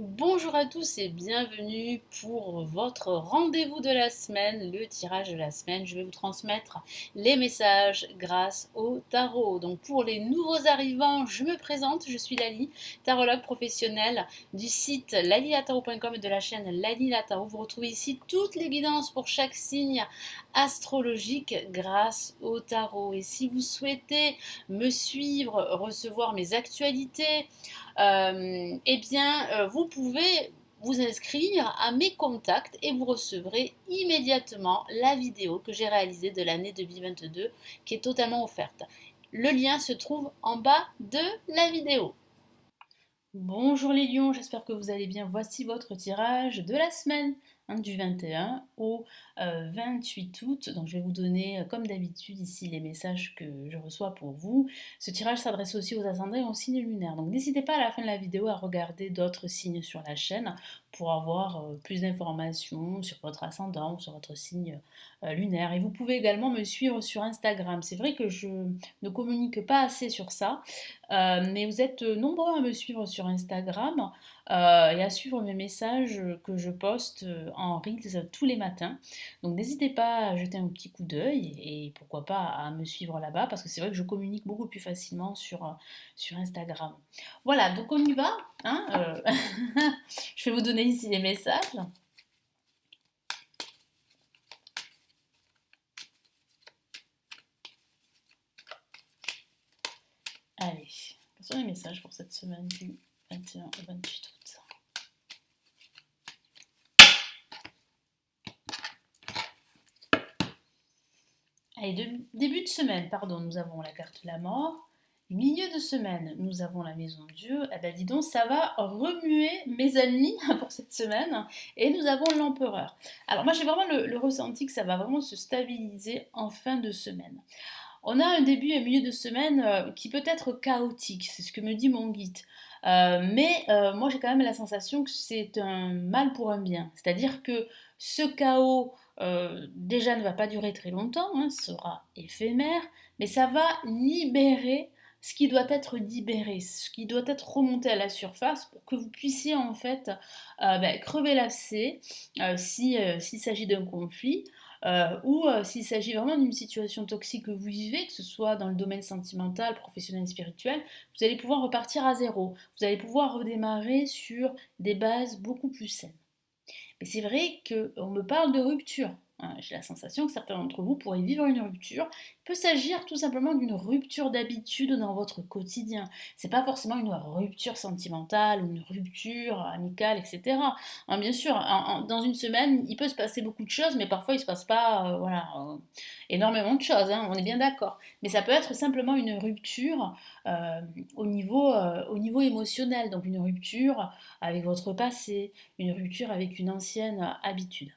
Bonjour à tous et bienvenue pour votre rendez-vous de la semaine, le tirage de la semaine. Je vais vous transmettre les messages grâce au tarot. Donc pour les nouveaux arrivants, je me présente, je suis Lali, tarologue professionnelle du site lalilatarot.com et de la chaîne Lali la Tarot. Vous retrouvez ici toutes les guidances pour chaque signe astrologique grâce au tarot. Et si vous souhaitez me suivre, recevoir mes actualités, vous pouvez vous inscrire à mes contacts et vous recevrez immédiatement la vidéo que j'ai réalisée de l'année 2022 qui est totalement offerte. Le lien se trouve en bas de la vidéo. Bonjour les lions, j'espère que vous allez bien. Voici votre tirage de la semaine, du 21 au 28 août. Donc je vais vous donner, comme d'habitude, ici les messages que je reçois pour vous. Ce tirage s'adresse aussi aux ascendants et aux signes lunaires. Donc n'hésitez pas à la fin de la vidéo à regarder d'autres signes sur la chaîne pour avoir plus d'informations sur votre ascendant ou sur votre signe lunaire. Et vous pouvez également me suivre sur Instagram. C'est vrai que je ne communique pas assez sur ça. Mais vous êtes nombreux à me suivre sur Instagram et à suivre mes messages que je poste en Reels tous les matins. Donc n'hésitez pas à jeter un petit coup d'œil et pourquoi pas à me suivre là-bas parce que c'est vrai que je communique beaucoup plus facilement sur Instagram. Voilà, donc on y va, hein, je vais vous donner ici les messages. Allez, quels sont les messages pour cette semaine du 21 au 28 août? Allez, début de semaine, pardon, nous avons la carte de la mort. Milieu de semaine, nous avons la maison de Dieu. Eh ben dis donc, ça va remuer mes amis pour cette semaine. Et nous avons l'empereur. Alors moi j'ai vraiment le ressenti que ça va vraiment se stabiliser en fin de semaine. On a un début et un milieu de semaine qui peut être chaotique, c'est ce que me dit mon guide. Moi j'ai quand même la sensation que c'est un mal pour un bien. C'est-à-dire que ce chaos déjà ne va pas durer très longtemps, hein, sera éphémère, mais ça va libérer ce qui doit être libéré, ce qui doit être remonté à la surface pour que vous puissiez en fait crever l'abcès s'il s'agit d'un conflit ou s'il s'agit vraiment d'une situation toxique que vous vivez, que ce soit dans le domaine sentimental, professionnel, spirituel, vous allez pouvoir repartir à zéro. Vous allez pouvoir redémarrer sur des bases beaucoup plus saines. Mais c'est vrai qu'on me parle de rupture. Hein. J'ai la sensation que certains d'entre vous pourraient vivre une rupture. Il peut s'agir tout simplement d'une rupture d'habitude dans votre quotidien. C'est pas forcément une rupture sentimentale, une rupture amicale, etc. Hein, bien sûr, dans une semaine, il peut se passer beaucoup de choses, mais parfois il se passe pas, énormément de choses. Hein, on est bien d'accord. Mais ça peut être simplement une rupture euh, au niveau émotionnel, donc une rupture avec votre passé, une rupture avec une ancienne habitude.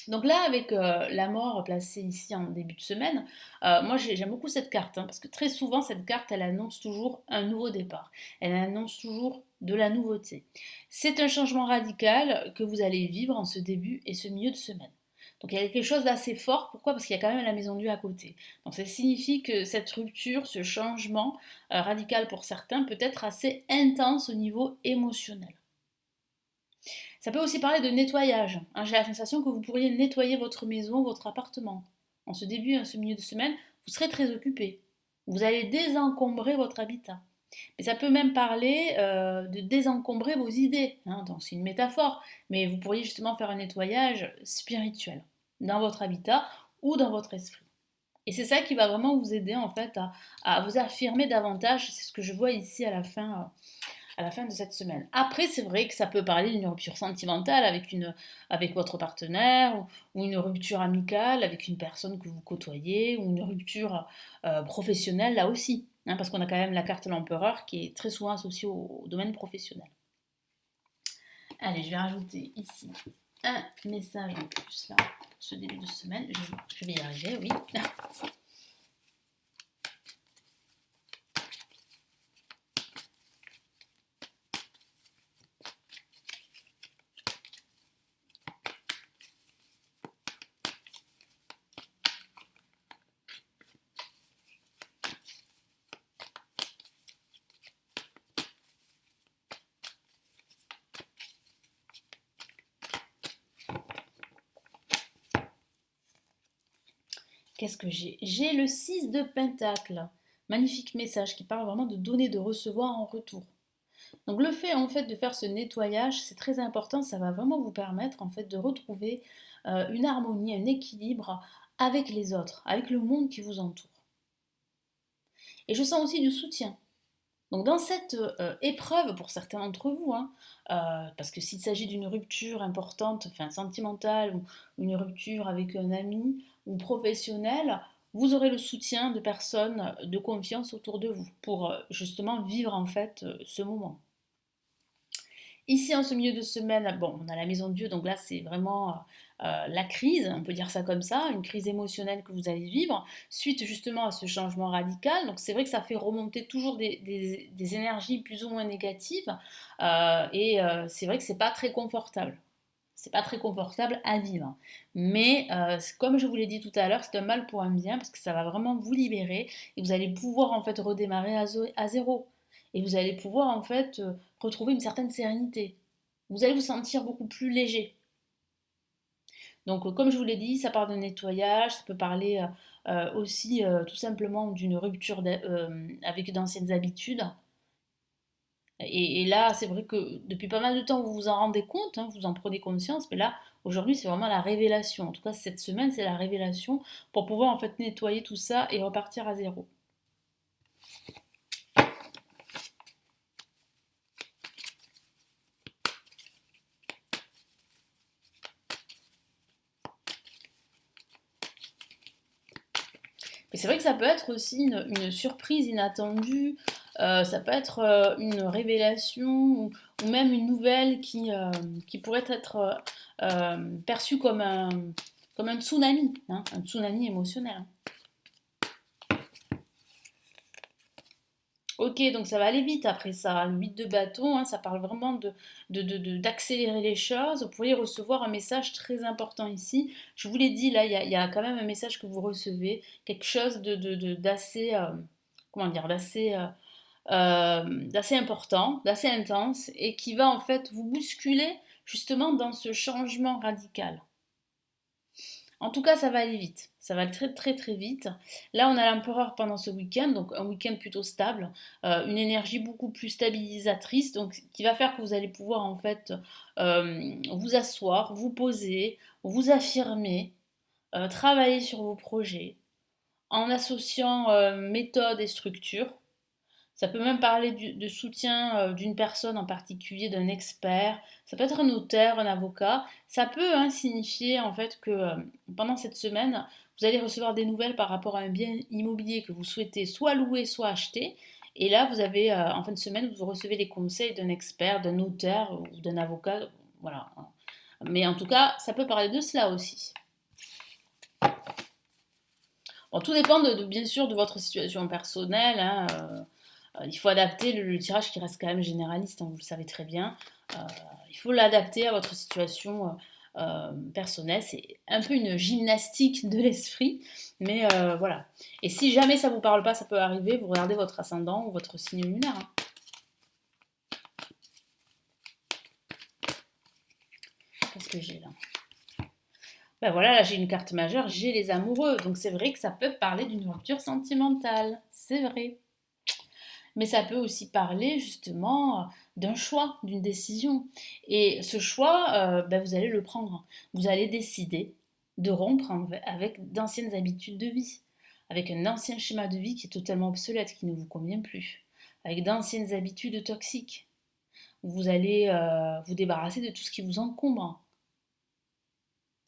Donc là, avec la mort placée ici en début de semaine, moi j'aime beaucoup cette carte, hein, parce que très souvent cette carte, elle annonce toujours un nouveau départ, elle annonce toujours de la nouveauté. C'est un changement radical que vous allez vivre en ce début et ce milieu de semaine. Donc il y a quelque chose d'assez fort, pourquoi? Parce qu'il y a quand même la maison de Dieu à côté. Donc ça signifie que cette rupture, ce changement radical pour certains peut être assez intense au niveau émotionnel. Ça peut aussi parler de nettoyage. Hein. J'ai la sensation que vous pourriez nettoyer votre maison, votre appartement. En ce début et en ce milieu de semaine, vous serez très occupé. Vous allez désencombrer votre habitat. Mais ça peut même parler de désencombrer vos idées. Hein. Donc c'est une métaphore. Mais vous pourriez justement faire un nettoyage spirituel dans votre habitat ou dans votre esprit. Et c'est ça qui va vraiment vous aider en fait à vous affirmer davantage. C'est ce que je vois ici à la fin de cette semaine. Après, c'est vrai que ça peut parler d'une rupture sentimentale avec votre partenaire ou une rupture amicale avec une personne que vous côtoyez ou une rupture professionnelle là aussi. Hein, parce qu'on a quand même la carte de l'empereur qui est très souvent associée au domaine professionnel. Allez, je vais rajouter ici un message en plus là pour ce début de semaine. Je vais y arriver, oui. Qu'est-ce que j'ai? J'ai le 6 de Pentacle. Magnifique message qui parle vraiment de donner, de recevoir en retour. Donc le fait en fait de faire ce nettoyage, c'est très important, ça va vraiment vous permettre en fait de retrouver une harmonie, un équilibre avec les autres, avec le monde qui vous entoure. Et je sens aussi du soutien. Donc dans cette épreuve, pour certains d'entre vous, hein, parce que s'il s'agit d'une rupture importante, enfin sentimentale, ou une rupture avec un ami ou professionnel, vous aurez le soutien de personnes de confiance autour de vous pour justement vivre en fait ce moment. Ici, en ce milieu de semaine, bon, on a la maison de Dieu, donc là, c'est vraiment la crise, on peut dire ça comme ça, une crise émotionnelle que vous allez vivre, suite justement à ce changement radical. Donc c'est vrai que ça fait remonter toujours des énergies plus ou moins négatives, c'est vrai que c'est pas très confortable. C'est pas très confortable à vivre. Mais comme je vous l'ai dit tout à l'heure, c'est un mal pour un bien parce que ça va vraiment vous libérer et vous allez pouvoir en fait redémarrer à zéro. Et vous allez pouvoir en fait retrouver une certaine sérénité. Vous allez vous sentir beaucoup plus léger. Donc comme je vous l'ai dit, ça part d'un nettoyage, ça peut parler aussi tout simplement d'une rupture avec d'anciennes habitudes. Et là, c'est vrai que depuis pas mal de temps, vous vous en rendez compte, hein, vous en prenez conscience, mais là, aujourd'hui, c'est vraiment la révélation. En tout cas, cette semaine, c'est la révélation pour pouvoir en fait nettoyer tout ça et repartir à zéro. Mais c'est vrai que ça peut être aussi une surprise inattendue, ça peut être une révélation ou même une nouvelle qui pourrait être perçue comme un tsunami, hein, un tsunami émotionnel. Hein. Ok, donc ça va aller vite après ça. Le 8 de bâton, hein, ça parle vraiment d'accélérer les choses. Vous pourriez recevoir un message très important ici. Je vous l'ai dit, là, il y a quand même un message que vous recevez, quelque chose d'assez, comment dire, d'assez important, d'assez intense, et qui va en fait vous bousculer justement dans ce changement radical. En tout cas, ça va aller vite. Ça va aller très très très vite. Là, on a l'empereur pendant ce week-end, donc un week-end plutôt stable, une énergie beaucoup plus stabilisatrice, donc qui va faire que vous allez pouvoir en fait vous asseoir, vous poser, vous affirmer, travailler sur vos projets, en associant méthode et structure. Ça peut même parler de soutien d'une personne en particulier, d'un expert. Ça peut être un notaire, un avocat. Ça peut hein, signifier en fait que pendant cette semaine, vous allez recevoir des nouvelles par rapport à un bien immobilier que vous souhaitez soit louer, soit acheter. Et là, vous avez en fin de semaine, vous recevez les conseils d'un expert, d'un notaire ou d'un avocat. Voilà. Mais en tout cas, ça peut parler de cela aussi. Bon, tout dépend bien sûr de votre situation personnelle. Hein, il faut adapter le tirage qui reste quand même généraliste, hein, vous le savez très bien. Euh, il faut l'adapter à votre situation personnelle. C'est un peu une gymnastique de l'esprit, mais voilà. Et si jamais ça ne vous parle pas, ça peut arriver, vous regardez votre ascendant ou votre signe lunaire. Hein. Qu'est-ce que j'ai là? Ben voilà, là j'ai une carte majeure, j'ai les amoureux. Donc c'est vrai que ça peut parler d'une rupture sentimentale. C'est vrai. Mais ça peut aussi parler justement d'un choix, d'une décision. Et ce choix, ben, vous allez le prendre. Vous allez décider de rompre avec d'anciennes habitudes de vie, avec un ancien schéma de vie qui est totalement obsolète, qui ne vous convient plus, avec d'anciennes habitudes toxiques. Vous allez vous débarrasser de tout ce qui vous encombre.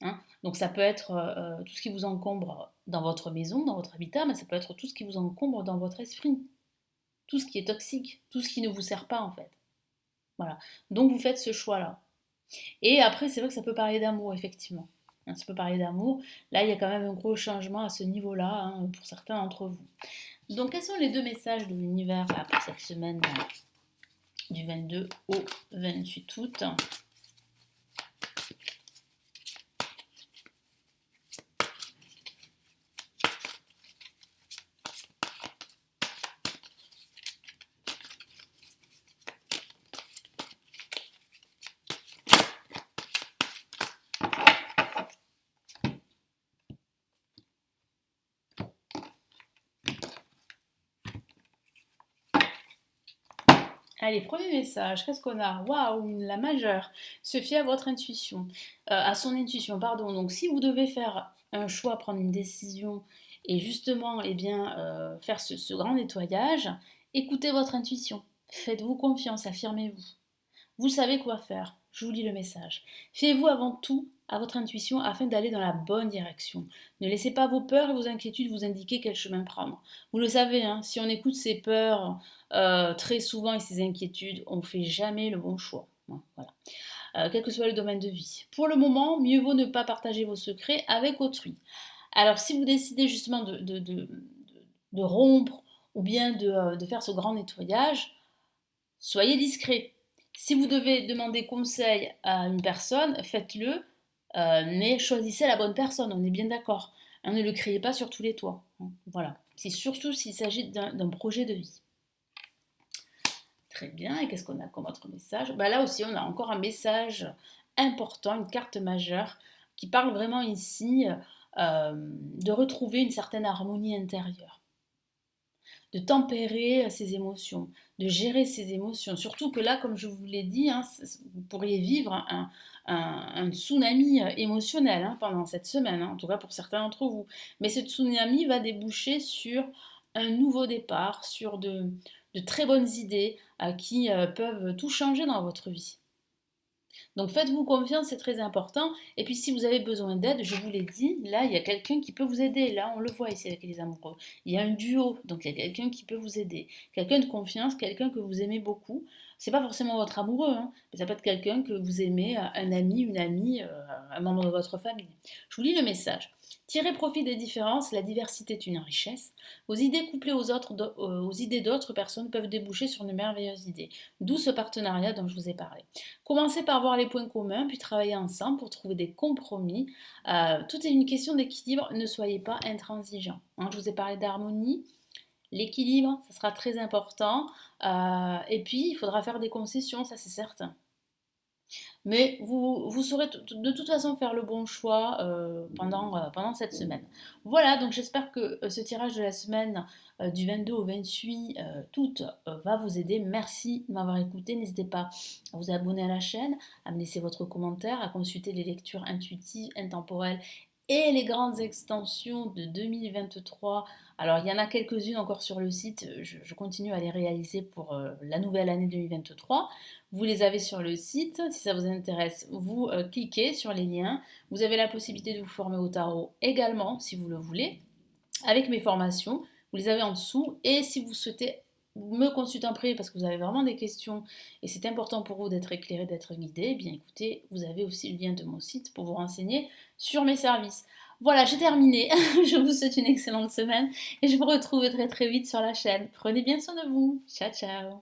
Hein. Donc ça peut être tout ce qui vous encombre dans votre maison, dans votre habitat, mais ça peut être tout ce qui vous encombre dans votre esprit. Tout ce qui est toxique, tout ce qui ne vous sert pas en fait. Voilà. Donc vous faites ce choix-là. Et après, c'est vrai que ça peut parler d'amour, effectivement. Hein, ça peut parler d'amour. Là, il y a quand même un gros changement à ce niveau-là hein, pour certains d'entre vous. Donc, quels sont les deux messages de l'univers là, pour cette semaine du 22 au 28 août? Allez, premier message, qu'est-ce qu'on a? Waouh, la majeure. Se fier à votre intuition, à son intuition, pardon. Donc, si vous devez faire un choix, prendre une décision et justement, eh bien, faire ce grand nettoyage, écoutez votre intuition. Faites-vous confiance, affirmez-vous. Vous savez quoi faire. Je vous lis le message. Fiez-vous avant tout à votre intuition afin d'aller dans la bonne direction. Ne laissez pas vos peurs et vos inquiétudes vous indiquer quel chemin prendre. Vous le savez, hein, si on écoute ses peurs très souvent et ses inquiétudes, on ne fait jamais le bon choix. Voilà. Quel que soit le domaine de vie. Pour le moment, mieux vaut ne pas partager vos secrets avec autrui. Alors, si vous décidez justement de rompre ou bien de faire ce grand nettoyage, soyez discret. Si vous devez demander conseil à une personne, faites-le, mais choisissez la bonne personne, on est bien d'accord. Hein, ne le criez pas sur tous les toits. Hein, voilà. C'est surtout s'il s'agit d'un projet de vie. Très bien, et qu'est-ce qu'on a comme autre message? Bah là aussi, on a encore un message important, une carte majeure, qui parle vraiment ici de retrouver une certaine harmonie intérieure, de tempérer ses émotions, de gérer ses émotions. Surtout que là, comme je vous l'ai dit, hein, vous pourriez vivre un tsunami émotionnel hein, pendant cette semaine, hein, en tout cas pour certains d'entre vous. Mais ce tsunami va déboucher sur un nouveau départ, sur de très bonnes idées qui peuvent tout changer dans votre vie. Donc faites-vous confiance, c'est très important. Et puis si vous avez besoin d'aide, je vous l'ai dit, là il y a quelqu'un qui peut vous aider. Là on le voit ici avec les amoureux. Il y a un duo, donc il y a quelqu'un qui peut vous aider. Quelqu'un de confiance, quelqu'un que vous aimez beaucoup. C'est pas forcément votre amoureux, hein, mais ça peut être quelqu'un que vous aimez, un ami, une amie, un membre de votre famille. Je vous lis le message. Tirez profit des différences, la diversité est une richesse. Vos idées couplées aux idées d'autres personnes peuvent déboucher sur de merveilleuses idées. D'où ce partenariat dont je vous ai parlé. Commencez par voir les points communs, puis travailler ensemble pour trouver des compromis. Tout est une question d'équilibre, ne soyez pas intransigeants. Hein, je vous ai parlé d'harmonie. L'équilibre, ça sera très important. Et puis, il faudra faire des concessions, ça c'est certain. Mais vous saurez de toute façon faire le bon choix pendant cette semaine. Voilà, donc j'espère que ce tirage de la semaine du 22 au 28 août va vous aider. Merci de m'avoir écouté. N'hésitez pas à vous abonner à la chaîne, à me laisser votre commentaire, à consulter les lectures intuitives, intemporelles et les grandes extensions de 2023. Alors, il y en a quelques-unes encore sur le site. Je continue à les réaliser pour la nouvelle année 2023. Vous les avez sur le site. Si ça vous intéresse, vous cliquez sur les liens. Vous avez la possibilité de vous former au tarot également, si vous le voulez, avec mes formations. Vous les avez en dessous. Et si vous souhaitez me consulter en privé parce que vous avez vraiment des questions et c'est important pour vous d'être éclairé, d'être guidé, eh bien écoutez, vous avez aussi le lien de mon site pour vous renseigner sur mes services. Voilà, j'ai terminé. Je vous souhaite une excellente semaine et je vous retrouve très très vite sur la chaîne. Prenez bien soin de vous. Ciao ciao.